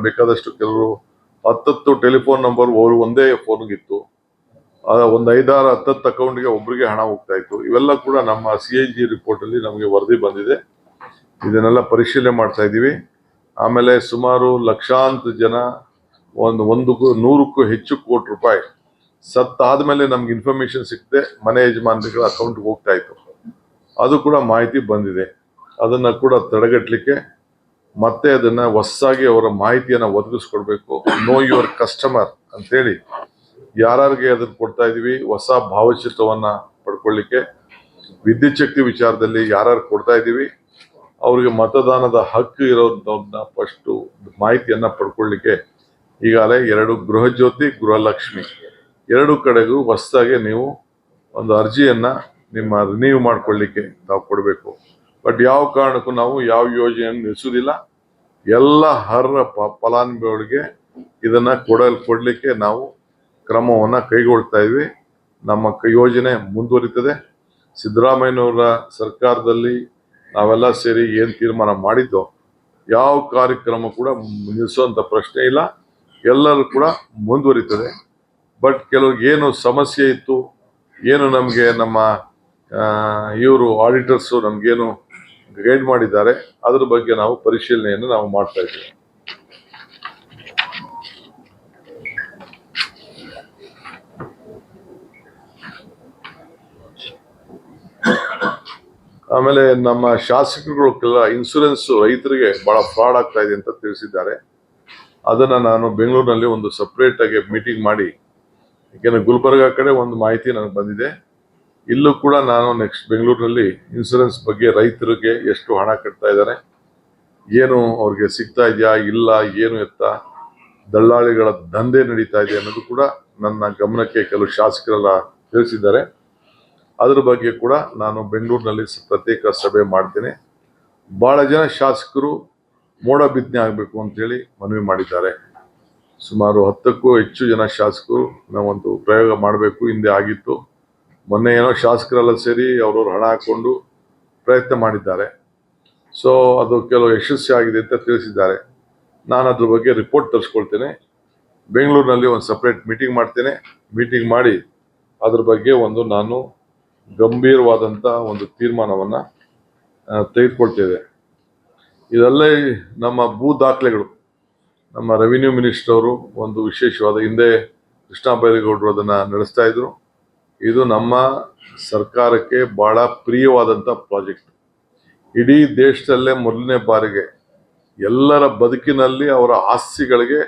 ಬೇಕಾದಷ್ಟು ಕೆಲವರು 10 ಟೆಲಿಫೋನ್ ನಂಬರ್ ಒಂದೇ ಫೋನ್ಗಿತ್ತು, ಒಂದು 5-10 ಅಕೌಂಟ್ಗೆ ಒಬ್ಬರಿಗೆ ಹಣ ಹೋಗ್ತಾ ಇತ್ತು. ಇವೆಲ್ಲ ಕೂಡ ನಮ್ಮ CAG ರಿಪೋರ್ಟ್ ಅಲ್ಲಿ ನಮಗೆ ವರದಿ ಬಂದಿದೆ. ಇದನ್ನೆಲ್ಲ ಪರಿಶೀಲನೆ ಮಾಡ್ತಾ ಇದ್ದೀವಿ. ಆಮೇಲೆ ಸುಮಾರು ಲಕ್ಷಾಂತರ ಜನ 100ಕ್ಕೂ ಹೆಚ್ಚು ಕೋಟಿ ರೂಪಾಯಿ ಸತ್ತಾದ್ಮೇಲೆ ನಮ್ಗೆ ಇನ್ಫಾರ್ಮೇಶನ್ ಸಿಕ್ಕದೆ ಮನೆ ಯಜಮಾನಗಳ ಅಕೌಂಟ್ಗೆ ಹೋಗ್ತಾ ಇತ್ತು. ಅದು ಕೂಡ ಮಾಹಿತಿ ಬಂದಿದೆ. ಅದನ್ನ ಕೂಡ ತಡೆಗಟ್ಟಲಿಕ್ಕೆ ಮತ್ತೆ ಅದನ್ನ ಹೊಸದಾಗಿ ಅವರ ಮಾಹಿತಿಯನ್ನ ಒದಗಿಸ್ಕೊಡ್ಬೇಕು. ನೋ ಯುವರ್ ಕಸ್ಟಮರ್ ಅಂತೇಳಿ ಯಾರಿಗೆ ಅದನ್ನ ಕೊಡ್ತಾ ಇದೀವಿ. ಹೊಸ ಭಾವಚಿತ್ರವನ್ನ ಪಡ್ಕೊಳ್ಳಿಕ್ಕೆ ವಿದ್ಯುತ್ ಶಕ್ತಿ ವಿಚಾರದಲ್ಲಿ ಯಾರು ಕೊಡ್ತಾ ಇದೀವಿ ಅವ್ರಿಗೆ ಮತದಾನದ ಹಕ್ಕು ಇರೋದನ್ನ ಫಸ್ಟ್ ಮಾಹಿತಿಯನ್ನ ಪಡ್ಕೊಳ್ಳಿಕ್ಕೆ ಈಗಾಗಲೇ 2 ಗೃಹ ಜ್ಯೋತಿ, ಗೃಹಲಕ್ಷ್ಮಿ 2 ಕಡೆಗೂ ಹೊಸದಾಗಿ ನೀವು ಒಂದು ಅರ್ಜಿಯನ್ನ ನಿಮ್ಮ ರಿನ್ಯೂ ಮಾಡ್ಕೊಳ್ಳಿಕ್ಕೆ ನಾವು ಕೊಡಬೇಕು. ಬಟ್ ಯಾವ ಕಾರಣಕ್ಕೂ ನಾವು ಯಾವ ಯೋಜನೆಯನ್ನು ನಿಲ್ಲಿಸುವುದಿಲ್ಲ. ಎಲ್ಲ ಅರ್ಹ ಫಲಾನುಭವಿಗಳಿಗೆ ಇದನ್ನ ಕೊಡ್ಲಿಕ್ಕೆ ನಾವು ಕ್ರಮವನ್ನ ಕೈಗೊಳ್ತಾ ಇದ್ವಿ. ನಮ್ಮ ಯೋಜನೆ ಮುಂದುವರಿತದೆ. ಸಿದ್ದರಾಮಯ್ಯನವರ ಸರ್ಕಾರದಲ್ಲಿ ನಾವೆಲ್ಲ ಸೇರಿ ಏನ್ ತೀರ್ಮಾನ ಮಾಡಿದ್ದೋ ಯಾವ ಕಾರ್ಯಕ್ರಮ ಕೂಡ ನಿಲ್ಲಿಸುವಂತ ಪ್ರಶ್ನೆ ಇಲ್ಲ, ಎಲ್ಲರೂ ಕೂಡ ಮುಂದುವರಿತದೆ. ಬಟ್ ಕೆಲವ್ರಿಗೆ ಏನು ಸಮಸ್ಯೆ ಇತ್ತು, ಏನು ನಮಗೆ ನಮ್ಮ ಇವರು ಆಡಿಟರ್ಸು ನಮ್ಗೇನು ಗೈಡ್ ಮಾಡಿದ್ದಾರೆ, ಅದ್ರ ಬಗ್ಗೆ ನಾವು ಪರಿಶೀಲನೆಯನ್ನು ನಾವು ಮಾಡ್ತಾ ಇದ್ದೀವಿ. ಆಮೇಲೆ ನಮ್ಮ ಶಾಸಕರುಗಳ ಇನ್ಸೂರೆನ್ಸ್ ರೈತರಿಗೆ ಬಹಳ ಫ್ರಾಡ್ ಆಗ್ತಾ ಇದೆ ಅಂತ ತಿಳಿಸಿದ್ದಾರೆ. ಅದನ್ನ ನಾನು ಬೆಂಗಳೂರಿನಲ್ಲಿ ಒಂದು ಸಪರೇಟ್ ಆಗಿ ಮೀಟಿಂಗ್ ಮಾಡಿ, ಯಾಕೆಂದ್ರೆ ಗುಲ್ಬರ್ಗ ಕಡೆ ಒಂದು ಮಾಹಿತಿ ನನಗೆ ಬಂದಿದೆ, ಇಲ್ಲೂ ಕೂಡ ನಾನು ನೆಕ್ಸ್ಟ್ ಬೆಂಗಳೂರಿನಲ್ಲಿ ಇನ್ಸೂರೆನ್ಸ್ ಬಗ್ಗೆ ರೈತರಿಗೆ ಎಷ್ಟು ಹಣ ಕಟ್ತಾ ಇದ್ದಾರೆ, ಏನು ಅವ್ರಿಗೆ ಸಿಗ್ತಾ ಇದೆಯಾ ಇಲ್ಲ, ಏನು ಎತ್ತ ದಳ್ಳಾಳಿಗಳ ದಂಧೆ ನಡೀತಾ ಇದೆ ಅನ್ನೋದು ಕೂಡ ನನ್ನ ಗಮನಕ್ಕೆ ಕೆಲವು ಶಾಸಕರೆಲ್ಲ ತಿಳಿಸಿದ್ದಾರೆ. ಅದ್ರ ಬಗ್ಗೆ ಕೂಡ ನಾನು ಬೆಂಗಳೂರಿನಲ್ಲಿ ಪ್ರತ್ಯೇಕ ಸಭೆ ಮಾಡ್ತೇನೆ. ಬಹಳ ಜನ ಶಾಸಕರು ಮೋಡ ಬಿತ್ತನೆ ಆಗಬೇಕು ಅಂತೇಳಿ ಮನವಿ ಮಾಡಿದ್ದಾರೆ. ಸುಮಾರು 10ಕ್ಕೂ ಹೆಚ್ಚು ಜನ ಶಾಸಕರು ನಾವೊಂದು ಪ್ರಯೋಗ ಮಾಡಬೇಕು, ಹಿಂದೆ ಆಗಿತ್ತು. ಮೊನ್ನೆ ಏನೋ ಶಾಸಕರೆಲ್ಲ ಸೇರಿ ಅವ್ರವ್ರು ಹಣ ಹಾಕೊಂಡು ಪ್ರಯತ್ನ ಮಾಡಿದ್ದಾರೆ. ಸೊ ಅದು ಕೆಲವು ಯಶಸ್ವಿ ಆಗಿದೆ ಅಂತ ತಿಳಿಸಿದ್ದಾರೆ. ನಾನು ಅದ್ರ ಬಗ್ಗೆ ರಿಪೋರ್ಟ್ ತರಿಸ್ಕೊಳ್ತೇನೆ. ಬೆಂಗಳೂರಿನಲ್ಲಿ ಒಂದು ಸಪ್ರೇಟ್ ಮೀಟಿಂಗ್ ಮಾಡ್ತೇನೆ. ಮೀಟಿಂಗ್ ಮಾಡಿ ಅದ್ರ ಬಗ್ಗೆ ನಾನು ಗಂಭೀರವಾದಂಥ ಒಂದು ತೀರ್ಮಾನವನ್ನು ತೆಗೆದುಕೊಳ್ತೇವೆ. ಇದಲ್ಲೇ ನಮ್ಮ ಭೂ ದಾಖಲೆಗಳು, ನಮ್ಮ ರೆವಿನ್ಯೂ ಮಿನಿಸ್ಟರ್ ಅವರು ಒಂದು ವಿಶೇಷವಾದ, ಹಿಂದೆ ಕೃಷ್ಣ ಬೈರೇಗೌಡರು ಅದನ್ನು ನಡೆಸ್ತಾ ಇದ್ರು. ಇದು ನಮ್ಮ ಸರ್ಕಾರಕ್ಕೆ ಬಹಳ ಪ್ರಿಯವಾದಂಥ ಪ್ರಾಜೆಕ್ಟ್. ಇಡೀ ದೇಶದಲ್ಲೇ ಮೊದಲನೇ ಬಾರಿಗೆ ಎಲ್ಲರ ಬದುಕಿನಲ್ಲಿ ಅವರ ಆಸ್ತಿಗಳಿಗೆ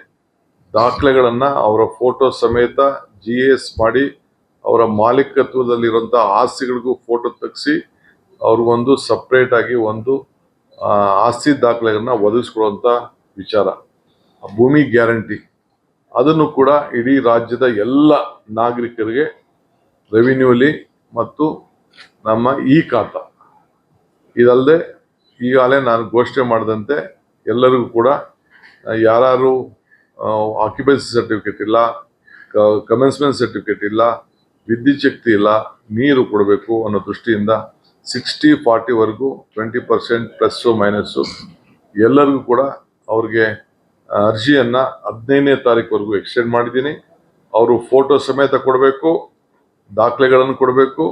ದಾಖಲೆಗಳನ್ನು ಅವರ ಫೋಟೋ ಸಮೇತ GS ಮಾಡಿ, ಅವರ ಮಾಲೀಕತ್ವದಲ್ಲಿರುವಂಥ ಆಸ್ತಿಗಳಿಗೂ ಫೋಟೋ ತೆಗೆಸಿ ಅವ್ರಿಗೊಂದು ಸಪ್ರೇಟ್ ಆಗಿ ಒಂದು ಆಸ್ತಿ ದಾಖಲೆಗಳನ್ನ ಒದಗಿಸ್ಕೊಡುವಂಥ ವಿಚಾರ, ಭೂಮಿ ಗ್ಯಾರಂಟಿ, ಅದನ್ನು ಕೂಡ ಇಡೀ ರಾಜ್ಯದ ಎಲ್ಲ ನಾಗರಿಕರಿಗೆ ರೆವಿನ್ಯೂಲಿ ಮತ್ತು ನಮ್ಮ ಖಾತಾ, ಇದಲ್ಲದೆ ಈಗಾಗಲೇ ನಾನು ಘೋಷಣೆ ಮಾಡಿದಂತೆ ಎಲ್ಲರಿಗೂ ಕೂಡ ಯಾರು ಆಕ್ಯುಪೆನ್ಸಿ ಸರ್ಟಿಫಿಕೇಟ್ ಇಲ್ಲ, ಕಮೆನ್ಸ್ಮೆಂಟ್ ಸರ್ಟಿಫಿಕೇಟ್ ಇಲ್ಲ, ವಿದ್ಯುತ್ ಶಕ್ತಿ ಇಲ್ಲ, ನೀರು ಕೊಡಬೇಕು ಅನ್ನೋ ದೃಷ್ಟಿಯಿಂದ 60-40ವರೆಗೂ 20% ಪ್ಲಸ್ಸು ಮೈನಸ್ಸು ಎಲ್ಲರಿಗೂ ಕೂಡ ಅವ್ರಿಗೆ ಅರ್ಜಿಯನ್ನು 15ನೇ ತಾರೀಕುವರೆಗೂ ಎಕ್ಸ್ಟೆಂಡ್ ಮಾಡಿದ್ದೀನಿ. ಅವರು ಫೋಟೋ ಸಮೇತ ಕೊಡಬೇಕು, ದಾಖಲೆಗಳನ್ನು ಕೊಡಬೇಕು.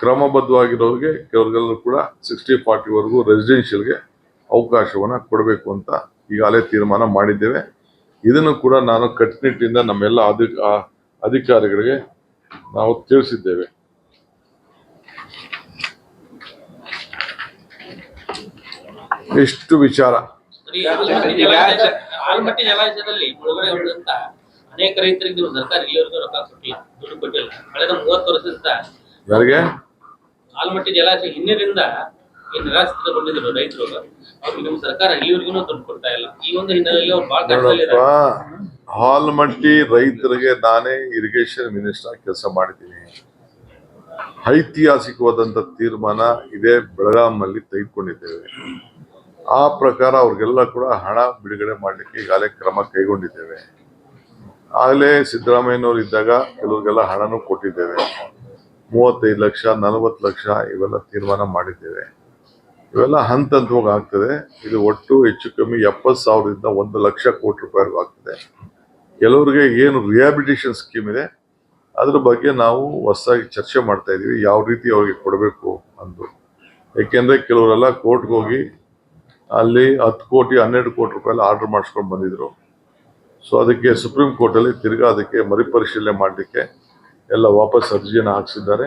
ಕ್ರಮಬದ್ಧವಾಗಿರೋರಿಗೆ ಕೆಲವ್ರಿಗೆಲ್ಲರೂ ಕೂಡ 60-40ವರೆಗೂ ರೆಸಿಡೆನ್ಷಿಯಲ್ಗೆ ಅವಕಾಶವನ್ನು ಕೊಡಬೇಕು ಅಂತ ಈಗಾಗಲೇ ತೀರ್ಮಾನ ಮಾಡಿದ್ದೇವೆ. ಇದನ್ನು ಕೂಡ ನಾನು ಕಟ್ಟುನಿಟ್ಟಿನಿಂದ ನಮ್ಮೆಲ್ಲ ಅಧಿಕಾರಿಗಳಿಗೆ ನಾವು ತಿಳಿಸಿದ್ದೇವೆ. ಎಷ್ಟು ವಿಚಾರ. ಆಲಮಟ್ಟಿ ಜಲಾಶಯದಲ್ಲಿ ಮುಳುಗಡೆ ಹೊಂದಂತ ಅನೇಕ ರೈತರಿಗೆ ಸರ್ಕಾರ ಇಲ್ಲಿವರೆಗೂ ರೊಕ್ಕ ಕೊಟ್ಟಿಲ್ಲ, ದುಡ್ಡು ಕೊಟ್ಟಿಲ್ಲ. ಕಳೆದ 30 ವರ್ಷದಿಂದ ಯಾರಿಗೆ ಆಲಮಟ್ಟಿ ಜಲಾಶಯ ಹಿನ್ನೀರಿಂದ ನಿರಾಶ್ರಿತಗೊಂಡಿದ್ರು ರೈತರು, ಅವ್ರಿಗೆ ನಮ್ಮ ಸರ್ಕಾರ ಇಲ್ಲಿವರೆಗೂ ದುಡ್ಡು ಕೊಡ್ತಾ ಇಲ್ಲ. ಈ ಒಂದು ಹಿನ್ನೆಲೆಯಲ್ಲಿ ಅವ್ರು ಬಹಳ ಕಷ್ಟದಲ್ಲಿದ್ದಾರೆ. ಆಲಮಟ್ಟಿ ರೈತರಿಗೆ ನಾನೇ ಇರಿಗೇಷನ್ ಮಿನಿಸ್ಟರ್ ಕೆಲಸ ಮಾಡಿದ್ದೀನಿ. ಐತಿಹಾಸಿಕವಾದಂಥ ತೀರ್ಮಾನ ಇದೇ ಬೆಳಗಾಂನಲ್ಲಿ ತೆಗೆದುಕೊಂಡಿದ್ದೇವೆ. ಆ ಪ್ರಕಾರ ಅವ್ರಿಗೆಲ್ಲ ಕೂಡ ಹಣ ಬಿಡುಗಡೆ ಮಾಡಲಿಕ್ಕೆ ಈಗಾಗಲೇ ಕ್ರಮ ಕೈಗೊಂಡಿದ್ದೇವೆ. ಆಗಲೇ ಸಿದ್ದರಾಮಯ್ಯನವರು ಇದ್ದಾಗ ಕೆಲವ್ರಿಗೆಲ್ಲ ಹಣನೂ ಕೊಟ್ಟಿದ್ದೇವೆ. 35 ಲಕ್ಷ 40 ಲಕ್ಷ ಇವೆಲ್ಲ ತೀರ್ಮಾನ ಮಾಡಿದ್ದೇವೆ. ಇವೆಲ್ಲ ಹಂತ ಹಂತವಾಗಿ ಆಗ್ತದೆ. ಇದು ಒಟ್ಟು ಹೆಚ್ಚು ಕಮ್ಮಿ 70,000ದಿಂದ 1 ಲಕ್ಷ ಕೋಟಿ ರೂಪಾಯಿವರೆಗೂ ಆಗ್ತದೆ. ಕೆಲವರಿಗೆ ಏನು ರಿಹ್ಯಾಬಿಲಿಟೇಷನ್ ಸ್ಕೀಮ್ ಇದೆ ಅದ್ರ ಬಗ್ಗೆ ನಾವು ಹೊಸದಾಗಿ ಚರ್ಚೆ ಮಾಡ್ತಾ ಇದೀವಿ, ಯಾವ ರೀತಿ ಅವ್ರಿಗೆ ಕೊಡಬೇಕು ಅಂದು. ಯಾಕೆಂದ್ರೆ ಕೆಲವರೆಲ್ಲ ಕೋರ್ಟ್ಗೆ ಹೋಗಿ ಅಲ್ಲಿ 10 ಕೋಟಿ 12 ಕೋಟಿ ರೂಪಾಯಿ ಆರ್ಡರ್ ಮಾಡಿಸ್ಕೊಂಡು ಬಂದಿದ್ರು. ಸೊ ಅದಕ್ಕೆ ಸುಪ್ರೀಂ ಕೋರ್ಟಲ್ಲಿ ತಿರ್ಗಾ ಅದಕ್ಕೆ ಮರುಪರಿಶೀಲನೆ ಮಾಡಲಿಕ್ಕೆ ಎಲ್ಲ ವಾಪಸ್ ಅರ್ಜಿಯನ್ನು ಹಾಕ್ಸಿದ್ದಾರೆ.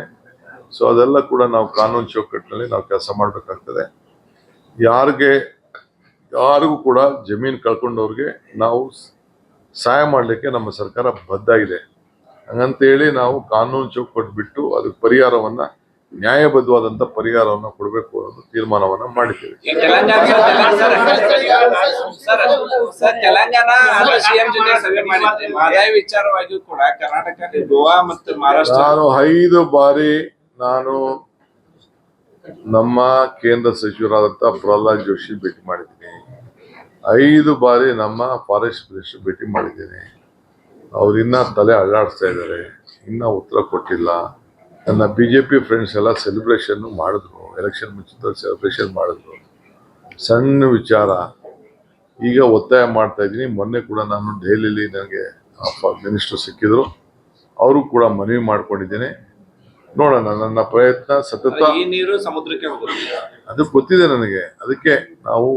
ಸೊ ಅದೆಲ್ಲ ಕೂಡ ನಾವು ಕಾನೂನು ಚೌಕಟ್ಟಿನಲ್ಲಿ ನಾವು ಕೆಲಸ ಮಾಡಬೇಕಾಗ್ತದೆ. ಯಾರಿಗೂ ಕೂಡ ಜಮೀನು ಕಳ್ಕೊಂಡವ್ರಿಗೆ ನಾವು ಸಹಾಯ ಮಾಡಲಿಕ್ಕೆ ನಮ್ಮ ಸರ್ಕಾರ ಬದ್ಧ ಇದೆ. ಹಂಗಂತೇಳಿ ನಾವು ಕಾನೂನು ಚೌಕಟ್ಟು ಬಿಟ್ಟು ಅದಕ್ಕೆ ಪರಿಹಾರವನ್ನ, ನ್ಯಾಯಬದ್ಧವಾದಂಥ ಪರಿಹಾರವನ್ನು ಕೊಡಬೇಕು ಅನ್ನೋದು ತೀರ್ಮಾನವನ್ನ ಮಾಡಿದ್ದೇವೆ. ತೆಲಂಗಾಣ ಸಿಎಂ ಜೊತೆ ಸಭೆ ಮಾಡಿದ್ದೆ. ಮಹದಾಯಿ ವಿಚಾರವಾಗಿ ಕೂಡ ಕರ್ನಾಟಕ, ಗೋವಾ ಮತ್ತು ಮಹಾರಾಷ್ಟ್ರ, ನಾನು 5 ಬಾರಿ ನಮ್ಮ ಕೇಂದ್ರ ಸಚಿವರಾದಂಥ ಪ್ರಹ್ಲಾದ್ ಜೋಶಿ ಭೇಟಿ ಮಾಡಿದ್ದೀನಿ. 5 ಬಾರಿ ನಮ್ಮ ಫಾರೆಸ್ಟ್ ಮಿನಿಸ್ಟರ್ ಭೇಟಿ ಮಾಡಿದ್ದೇನೆ. ಅವ್ರು ಇನ್ನ ತಲೆ ಅಳ್ಳಾಡಿಸ್ತಾ ಇದ್ದಾರೆ, ಇನ್ನ ಉತ್ತರ ಕೊಟ್ಟಿಲ್ಲ. ನನ್ನ ಬಿಜೆಪಿ ಫ್ರೆಂಡ್ಸ್ ಎಲ್ಲ ಸೆಲೆಬ್ರೇಷನ್ ಮಾಡಿದ್ರು, ಎಲೆಕ್ಷನ್ ಮುಂಚಿತ ಸೆಲೆಬ್ರೇಷನ್ ಮಾಡಿದ್ರು. ಸಣ್ಣ ವಿಚಾರ ಈಗ ಒತ್ತಾಯ ಮಾಡ್ತಾ ಇದ್ದೀನಿ. ಮೊನ್ನೆ ಕೂಡ ನಾನು ದೆಹಲಿಯಲ್ಲಿ ನನಗೆ ಮಿನಿಸ್ಟರ್ ಸಿಕ್ಕಿದ್ರು, ಅವರು ಕೂಡ ಮನವಿ ಮಾಡ್ಕೊಂಡಿದ್ದೇನೆ. ನೋಡೋಣ, ನನ್ನ ಪ್ರಯತ್ನ ಸತತ. ಈ ನೀರು ಸಮುದ್ರಕ್ಕೆ ಹೋಗುತ್ತೆ, ಅದು ಗೊತ್ತಿದೆ ನನಗೆ. ಅದಕ್ಕೆ ನಾವು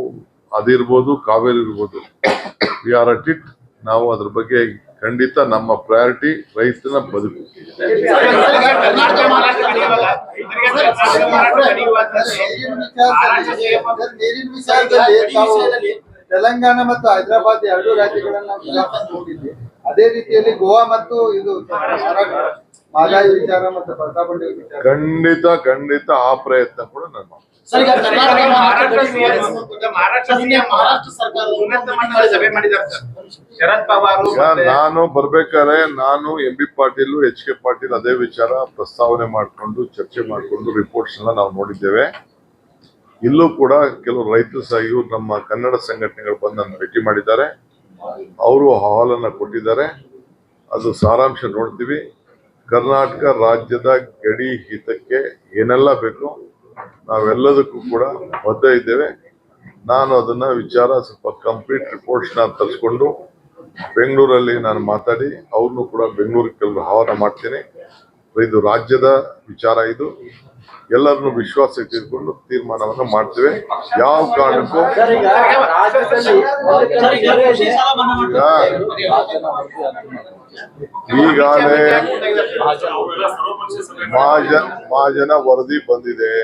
ಅದಿರ್ಬೋದು, ಕಾವೇರಿ ಇರ್ಬೋದು, ವಿ ಆರ್ ಅಟ್ ಇಟ್. ನಾವು ಅದ್ರ ಬಗ್ಗೆ ಖಂಡಿತ ನಮ್ಮ ಪ್ರಯಾರಿಟಿ ರೈತನ ಬದುಕು. ನೀರಿನ ವಿಚಾರದಲ್ಲಿ ತೆಲಂಗಾಣ ಮತ್ತು ಹೈದರಾಬಾದ್ 2 ರಾಜ್ಯಗಳನ್ನ ನೋಡಿದ್ವಿ. ಅದೇ ರೀತಿಯಲ್ಲಿ ಗೋವಾ ಮತ್ತು ಇದು ಮಾದಾಯಿ ವಿಚಾರ ಮತ್ತು ಪ್ರತಾಪಂಡಿ ವಿಚಾರ ಖಂಡಿತ ಆ ಪ್ರಯತ್ನ ಕೂಡ ನಾನು ಮಾಡ್ತೀನಿ. ಮಹಾರಾಷ್ಟ್ರ ಸರ್ಕಾರ ಉನ್ನತ ಮಟ್ಟದ ಸಭೆ ಮಾಡಿದ್ದಾರೆ ಸರ್. ಶರದ್ ಪವಾರ್ ನಾನು ಬರ್ಬೇಕಾದ್ರೆ ನಾನು M B Patil, H K Patil ಅದೇ ವಿಚಾರ ಪ್ರಸ್ತಾವನೆ ಮಾಡಿಕೊಂಡು ಚರ್ಚೆ ಮಾಡಿಕೊಂಡು ರಿಪೋರ್ಟ್ಸ್ ಎಲ್ಲ ನಾವು ನೋಡಿದ್ದೇವೆ. ಇಲ್ಲೂ ಕೂಡ ಕೆಲವು ರೈತರು ಸಹ ಇವರು ನಮ್ಮ ಕನ್ನಡ ಸಂಘಟನೆಗಳು ಬಂದು ನನ್ನ ಭೇಟಿ ಮಾಡಿದ್ದಾರೆ. ಅವರು ಅಹವಾಲನ್ನ ಕೊಟ್ಟಿದ್ದಾರೆ. ಅದು ಸಾರಾಂಶ ನೋಡ್ತೀವಿ. ಕರ್ನಾಟಕ ರಾಜ್ಯದ ಗಡಿ ಹಿತಕ್ಕೆ ಏನೆಲ್ಲ ಬೇಕು ನಾವೆಲ್ಲದಕ್ಕೂ ಕೂಡ ಬದ್ಧ ಇದ್ದೇವೆ. ನಾನು ಅದನ್ನ ವಿಚಾರ ಸ್ವಲ್ಪ ಕಂಪ್ಲೀಟ್ ರಿಪೋರ್ಟ್ಸ್ ತರಿಸ್ಕೊಂಡು ಬೆಂಗಳೂರಲ್ಲಿ ನಾನು ಮಾತಾಡಿ ಅವ್ರನ್ನೂ ಕೂಡ ಬೆಂಗಳೂರಿಗೆ ಕೆಲವರು ಆಹ್ವಾನ ಮಾಡ್ತೀನಿ. ಇದು ರಾಜ್ಯದ ವಿಚಾರ, ಇದು ಎಲ್ಲರನ್ನು ವಿಶ್ವಾಸಕ್ಕೆ ತೆಗೆದುಕೊಂಡು ತೀರ್ಮಾನವನ್ನು ಮಾಡ್ತೇವೆ. ಯಾವ ಕಾರಣಕ್ಕೂ ಈಗಾಗಲೇ ಮಹಾಜನ ವರದಿ ಬಂದಿದೆ.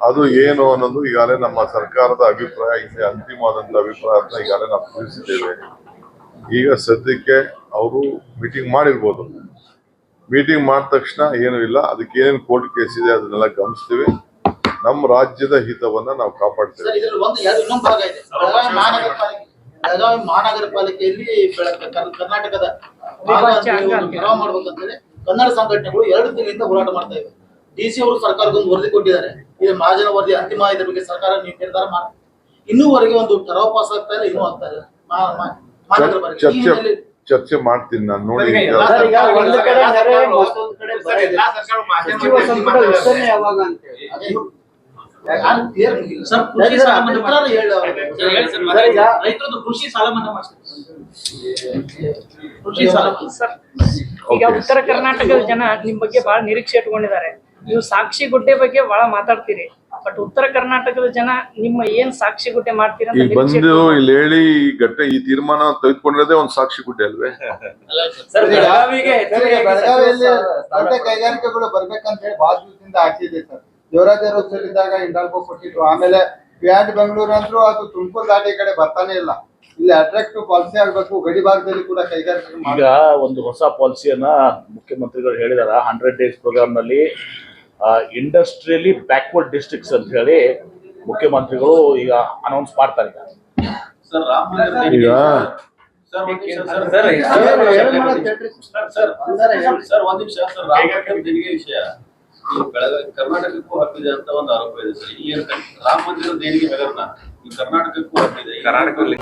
ಅದು ಏನು ಅನ್ನೋದು ಈಗಾಗಲೇ ನಮ್ಮ ಸರ್ಕಾರದ ಅಭಿಪ್ರಾಯ, ಹಿಂದೆ ಅಂತಿಮವಾದಂತ ಅಭಿಪ್ರಾಯ ಅಂತ ಈಗಾಗಲೇ ನಾವು ತಿಳಿಸಿದ್ದೇವೆ. ಈಗ ಸದ್ಯಕ್ಕೆ ಅವರು ಮೀಟಿಂಗ್ ಮಾಡಿರ್ಬೋದು. ಮೀಟಿಂಗ್ ಮಾಡಿದ ತಕ್ಷಣ ಏನು ಇಲ್ಲ, ಅದಕ್ಕೆ ಏನೇನು ಕೋರ್ಟ್ ಕೇಸ್ ಇದೆ ಅದನ್ನೆಲ್ಲ ಗಮನಿಸ್ತೀವಿ. ನಮ್ಮ ರಾಜ್ಯದ ಹಿತವನ್ನ ನಾವು ಕಾಪಾಡ್ತೇವೆ. ಬೆಳಗಾವಿ ಮಹಾನಗರ ಪಾಲಿಕೆಯಲ್ಲಿ ಕರ್ನಾಟಕದ ಮಾಡ್ಬೇಕಂತೇಳಿ ಕನ್ನಡ ಸಂಘಟನೆಗಳು 2 ತಿಂಗಳಿಂದ ಹೋರಾಟ ಮಾಡ್ತಾ ಇವೆ. ಡಿಸಿ ಅವರು ಸರ್ಕಾರಕ್ಕೊಂದು ವರದಿ ಕೊಟ್ಟಿದ್ದಾರೆ. ಇದು ಮಹಾಜನ ವರದಿ ಅಂತಿಮ ಇದ್ರ ಬಗ್ಗೆ ಸರ್ಕಾರ ನಿರ್ಧಾರ ಮಾಡಿ ಇನ್ನೂವರೆಗೆ ಒಂದು ಠರಾವ್ ಪಾಸ್ ಆಗ್ತಾ ಇಲ್ಲ, ಇನ್ನೂ ಆಗ್ತಾ ಇಲ್ಲ. ಚರ್ಚೆ ಮಾಡ್ತೀನಿ ನಾನು ನೋಡಿ. ಕೃಷಿ ಸಾಲ ಮನ್ನಾ ಈಗ ಉತ್ತರ ಕರ್ನಾಟಕದ ಜನ ನಿಮ್ ಬಗ್ಗೆ ಬಹಳ ನಿರೀಕ್ಷೆ ಇಟ್ಕೊಂಡಿದ್ದಾರೆ. ನೀವು ಸಾಕ್ಷಿ ಗುಡ್ಡೆ ಬಗ್ಗೆ ಬಹಳ ಮಾತಾಡ್ತೀರಿ, ಬಟ್ ಉತ್ತರ ಕರ್ನಾಟಕದ ಜನ ನಿಮ್ಮ ಏನ್ ಸಾಕ್ಷಿ ಗುಡ್ಡೆ ಮಾಡ್ತೀರಿ ಅಂತ ಈಗ ಬಂದು ಇಲ್ಲಿ ಹೇಳಿ ಈ ತೀರ್ಮಾನ ತೆಗೆದುಕೊಂಡಿರೋದೇ ಒಂದು ಸಾಕ್ಷಿ ಗುಡ್ಡೆ ಅಲ್ವೇ? ಬೆಳಗಾವಿಯಲ್ಲಿ ದೊಡ್ಡ ಕೈಗಾರಿಕೆಗಳು ಬರ್ಬೇಕಂತ ಹೇಳಿ ಬಹಳ ದಿವಸದಿಂದ ಆಸೆ ಇದೆ ಸರ್. ದೇವರಾಜ ಇದ್ದಾಗ ಇಂಡಾಲ್ಕೋ ಕೊಟ್ಟಿದ್ರು. ಆಮೇಲೆ ಪ್ಯಾಂಟ್ ಬೆಂಗಳೂರು ಅಂದ್ರೂ ಅದು ತುಮಕೂರು ದಾಟಿ ಈ ಕಡೆ ಬರ್ತಾನೆ ಇಲ್ಲ. ಇಲ್ಲಿ ಅಟ್ರಾಕ್ಟಿವ್ ಪಾಲಿಸಿ ಆಗ್ಬೇಕು. ಗಡಿ ಭಾಗದಲ್ಲಿ ಕೂಡ ಕೈಗಾರಿಕೆ ಈಗ ಒಂದು ಹೊಸ ಪಾಲಿಸಿಯನ್ನ ಮುಖ್ಯಮಂತ್ರಿಗಳು ಹೇಳಿದಾರ. 100 days ಪ್ರೋಗ್ರಾಮ್ ನಲ್ಲಿ ಇಂಡಸ್ಟ್ರಿಯಲಿ ಬ್ಯಾಕ್ವರ್ಡ್ ಡಿಸ್ಟ್ರಿಕ್ಟ್ಸ್ ಅಂತ ಹೇಳಿ ಮುಖ್ಯಮಂತ್ರಿಗಳು ಈಗ ಅನೌನ್ಸ್ ಮಾಡ್ತಾರೆ. ಈಗ ಕರ್ನಾಟಕಕ್ಕೂ ಹಬ್ಬಿದೆ ಅಂತ ಒಂದು ಆರೋಪ ಇದೆ ಸರ್. ಈ ರಾಮ ಮಂದಿರ ದೇಣಿಗೆ ಹಗರಣ ಈ ಕರ್ನಾಟಕಕ್ಕೂ ಹಬ್ಬಿದೆ. ಕರ್ನಾಟಕದಲ್ಲಿ